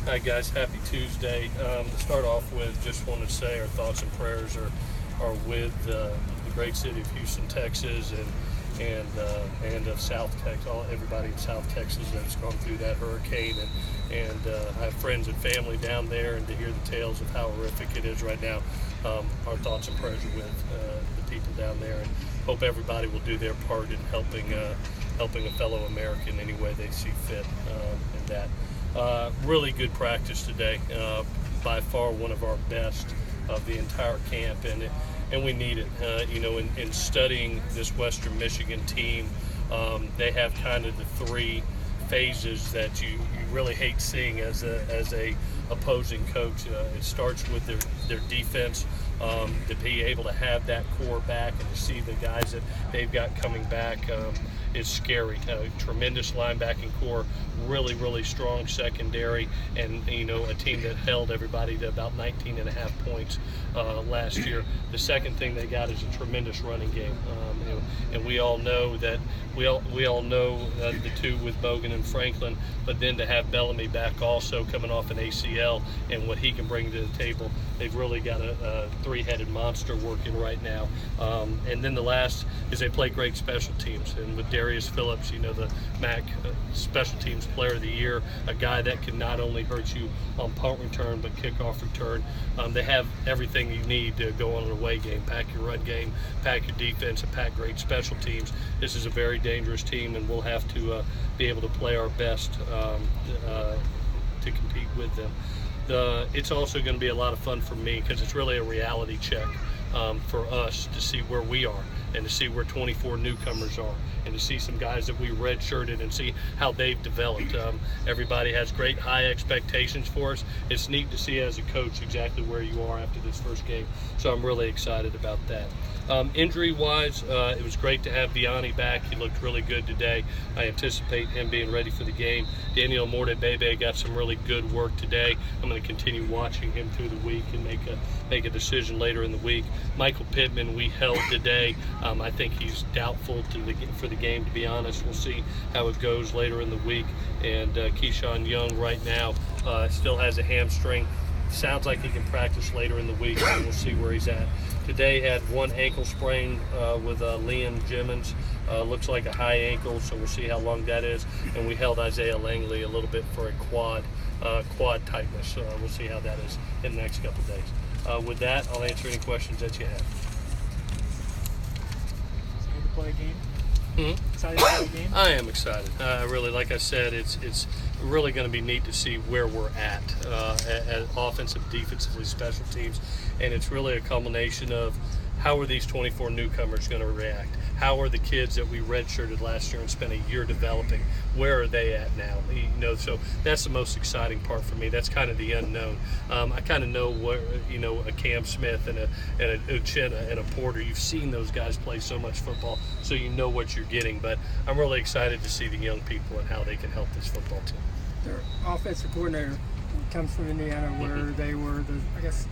Hi guys, happy Tuesday. To start off with, just want to say our thoughts and prayers are with the great city of Houston, Texas, and of South Texas, everybody in South Texas that's gone through that hurricane, and I have friends and family down there, and to hear the tales of how horrific it is right now, our thoughts and prayers are with the people down there, and hope everybody will do their part in helping a fellow American any way they see fit in that. Really good practice today, by far one of our best of the entire camp, and we need it. In studying this Western Michigan team, they have kind of the three phases that you really hate seeing as a opposing coach. It starts with their defense, to be able to have that core back and to see the guys that they've got coming back. Is scary. Tremendous linebacking core, really strong secondary, and a team that held everybody to about 19.5 points last year. The second thing they got is a tremendous running game, and we all know that we all know the two with Bogan and Franklin, but then to have Bellamy back also coming off an ACL and what he can bring to the table, they've really got a three-headed monster working right now. And then the last is they play great special teams, and with Darius Phillips, the MAC Special Teams Player of the Year, a guy that can not only hurt you on punt return but kickoff return. They have everything you need to go on an away game. Pack your run game, pack your defense, and pack great special teams. This is a very dangerous team, and we'll have to be able to play our best to compete with them. It's also going to be a lot of fun for me because it's really a reality check for us to see where we are and to see where 24 newcomers are and to see some guys that we redshirted and see how they've developed. Everybody has great high expectations for us. It's neat to see as a coach exactly where you are after this first game, so I'm really excited about that. Injury-wise, it was great to have Vianney back. He looked really good today. I anticipate him being ready for the game. Daniel Morte-Bebe got some really good work today. I'm going to continue watching him through the week and make a decision later in the week. Michael Pittman, we held today. I think he's doubtful for the game, to be honest. We'll see how it goes later in the week. And Keyshawn Young right now still has a hamstring. Sounds like he can practice later in the week, and we'll see where he's at. Today had one ankle sprain with Liam Jimmons. Looks like a high ankle, so we'll see how long that is. And we held Isaiah Langley a little bit for a quad tightness. We'll see how that is in the next couple of days. With that, I'll answer any questions that you have. Excited to play a game? Excited to play a game? I am excited. Really, like I said, it's really going to be neat to see where we're at offensive, defensively, special teams, and it's really a culmination of how are these 24 newcomers going to react? How are the kids that we redshirted last year and spent a year developing? Where are they at now? So that's the most exciting part for me. That's kind of the unknown. I kind of know what a Cam Smith and a Uchenna and a Porter. You've seen those guys play so much football, so you know what you're getting. But I'm really excited to see the young people and how they can help this football team. Their offensive coordinator comes from Indiana, where they were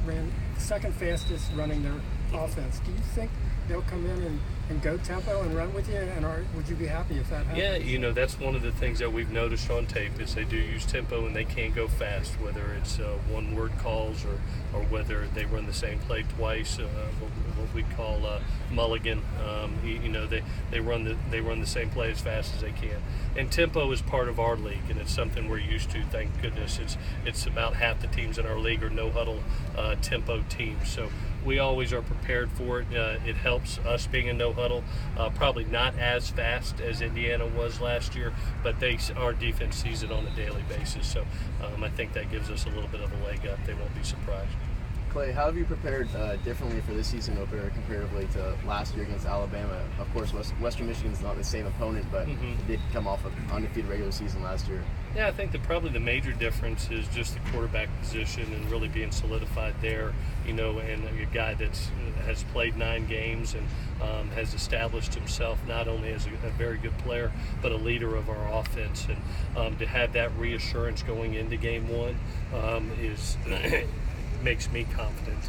ran second fastest running their offense. Do you think they'll come in and go tempo and run with you, and would you be happy if that happens? Yeah, that's one of the things that we've noticed on tape is they do use tempo and they can go fast, whether it's one-word calls or whether they run the same play twice, what we call mulligan. They run the same play as fast as they can. And tempo is part of our league, and it's something we're used to. Thank goodness. It's about half the teams in our league are no-huddle tempo teams. So we always are prepared for it. It helps us being a no-huddle. Probably not as fast as Indiana was last year, but our defense sees it on a daily basis. So I think that gives us a little bit of a leg up. They won't be surprised. Clay, how have you prepared differently for this season opener comparatively to last year against Alabama? Of course, Western Michigan's not the same opponent, but it did come off an undefeated regular season last year. Yeah, I think that probably the major difference is just the quarterback position and really being solidified there, and a guy that has played 9 games and has established himself not only as a very good player, but a leader of our offense. And to have that reassurance going into game 1 is makes me confident.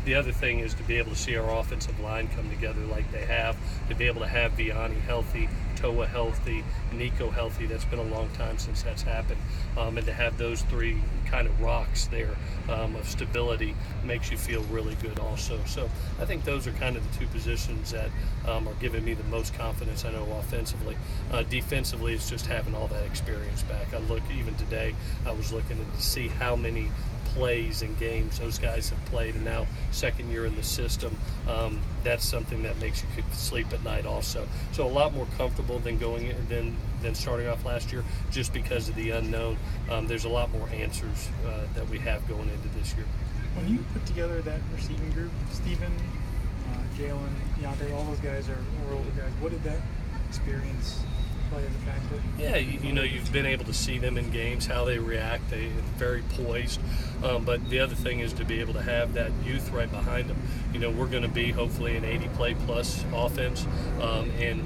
The other thing is to be able to see our offensive line come together like they have, to be able to have Vianney healthy, Toa healthy, Nico healthy. That's been a long time since that's happened. And to have those three kind of rocks there of stability makes you feel really good also. So I think those are kind of the two positions that are giving me the most confidence, I know, offensively. Defensively, it's just having all that experience back. I look, even today, I was looking to see how many plays and games those guys have played, and now second year in the system, that's something that makes you sleep at night also. So a lot more comfortable than than starting off last year, just because of the unknown. There's a lot more answers that we have going into this year. When you put together that receiving group, Steven, Jalen, Deontay, all those guys are older guys. What did that experience play as a factor? Yeah, you've been able to see them in games, how they react. They're very poised. But the other thing is to be able to have that youth right behind them. We're going to be hopefully an 80 play plus offense, and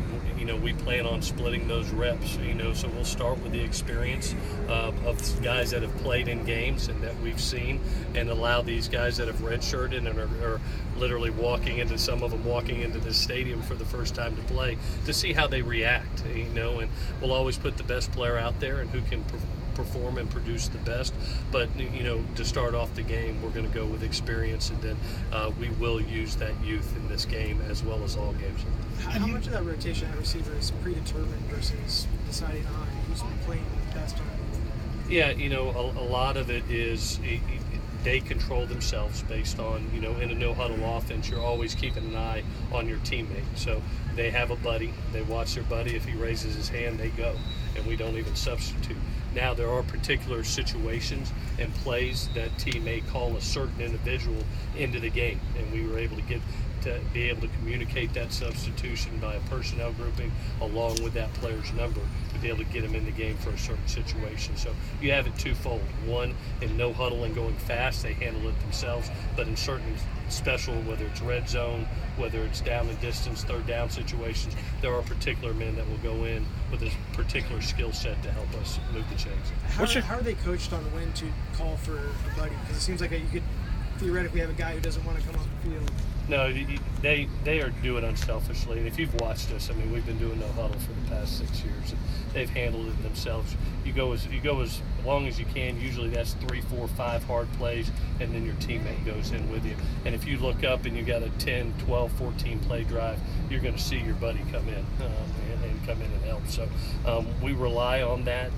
we plan on splitting those reps. So we'll start with the experience of guys that have played in games and that we've seen, and allow these guys that have redshirted and are literally walking into this stadium for the first time to play, to see how they react. And we'll always put the best player out there and who can perform and produce the best. But to start off the game, we're going to go with experience, and then we will use that youth in this game as well as all games. How much of that rotation at receiver is predetermined versus deciding on who's playing the best? Yeah, a lot of it is they control themselves based on, in a no-huddle offense, you're always keeping an eye on your teammate. So they have a buddy. They watch their buddy. If he raises his hand, they go, and we don't even substitute. Now, there are particular situations and plays that team may call a certain individual into the game, and we were able to be able to communicate that substitution by a personnel grouping along with that player's number to be able to get him in the game for a certain situation. So you have it twofold. One, in no huddle and going fast, they handle it themselves, but in certain special, whether it's red zone, whether it's down and distance, third down situations, there are particular men that will go in with a particular skill set to help us move the chains. How are they coached on when to call for a buddy? Because it seems like you could theoretically have a guy who doesn't want to come off the field. No, they do it unselfishly. And if you've watched us, we've been doing no huddle for the past 6 years, and they've handled it themselves. You go as long as you can. Usually that's 3, 4, 5 hard plays, and then your teammate goes in with you. And if you look up and you got a 10, 12, 14 play drive, you're going to see your buddy come in and come in and help. So we rely on that.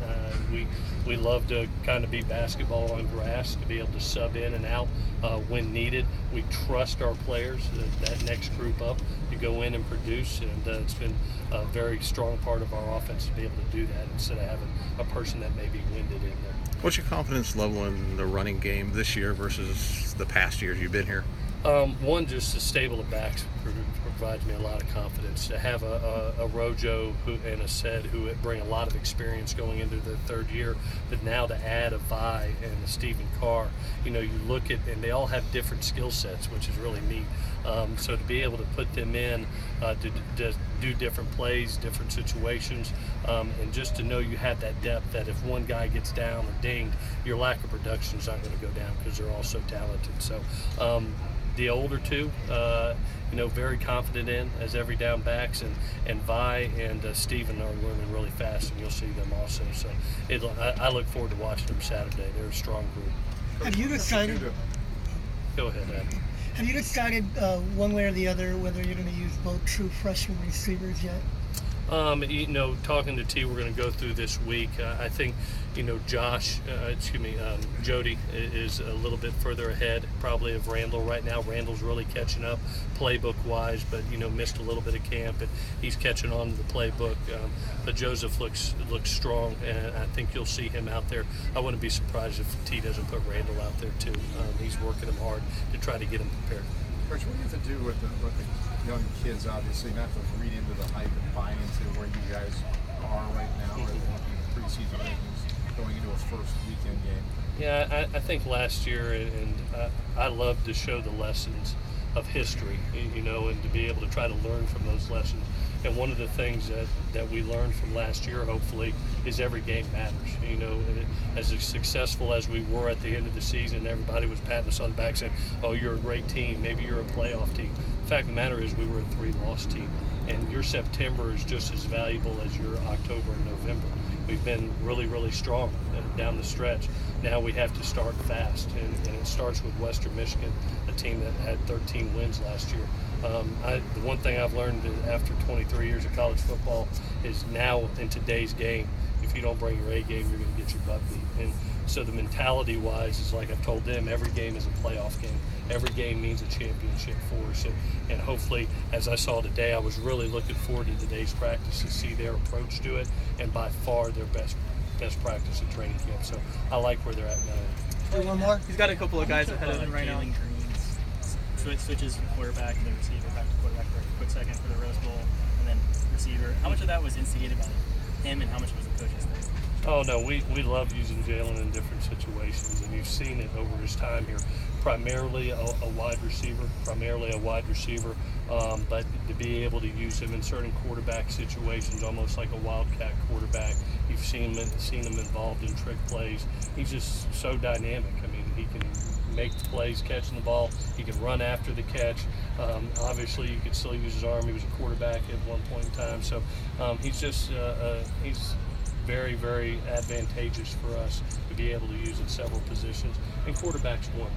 We love to kind of be basketball on grass, to be able to sub in and out when needed. We trust our players, that next group up, to go in and produce, and it's been a very strong part of our offense to be able to do that instead of having a person that may be winded in there. What's your confidence level in the running game this year versus the past years you've been here? One, just a stable of backs provides me a lot of confidence. To have a Rojo and a Sed who bring a lot of experience going into their third year, but now to add a Vi and a Stephen Carr, you look at, and they all have different skill sets, which is really neat. So to be able to put them in to do different plays, different situations, and just to know you have that depth, that if one guy gets down or dinged, your lack of production is not going to go down because they're all so talented. So the older two, very confident in as every down backs, and Vi and Steven are learning really fast, and you'll see them also. So I look forward to watching them Saturday. They're a strong group. Have you decided? Go ahead, Adam. Have you decided one way or the other whether you're going to use both true freshman receivers yet? Talking to T, we're going to go through this week. I think, Jody is a little bit further ahead probably of Randall right now. Randall's really catching up playbook-wise, but, missed a little bit of camp, and he's catching on to the playbook. But Joseph looks strong, and I think you'll see him out there. I wouldn't be surprised if T doesn't put Randall out there, too. He's working him hard to try to get him prepared. Coach, what do you have to do with the young kids, obviously, not to read into the hype and buy into where you guys are right now, or the preseason rankings going into a first weekend game? Yeah, I think last year, and I love to show the lessons of history, and to be able to try to learn from those lessons. And one of the things that we learned from last year, hopefully, is every game matters. As successful as we were at the end of the season, everybody was patting us on the back saying, oh, you're a great team, maybe you're a playoff team. The fact of the matter is we were a 3-loss team, and your September is just as valuable as your October and November. We've been really, really strong down the stretch. Now we have to start fast, and it starts with Western Michigan, a team that had 13 wins last year. The one thing I've learned after 23 years of college football is now in today's game, if you don't bring your A game, you're going to get your butt beat. And so the mentality-wise is like I've told them, every game is a playoff game. Every game means a championship for us. And hopefully, as I saw today, I was really looking forward to today's practice to see their approach to it, and by far their best practice at training camp. So I like where they're at now. One more. He's got a couple of guys ahead of him right now. Jalen Green's switches from quarterback to receiver, back to quarterback for a quick second for the Rose Bowl, and then receiver. How much of that was instigated by him, and how much was the coach's thing? Oh no, we love using Jalen in different situations, and you've seen it over his time here. Primarily a wide receiver, but to be able to use him in certain quarterback situations, almost like a wildcat quarterback. You've seen him involved in trick plays. He's just so dynamic. I mean, he can make the plays catching the ball. He can run after the catch. Obviously, you could still use his arm. He was a quarterback at one point in time. So he's just he's very, very advantageous for us to be able to use at several positions. And quarterback's one.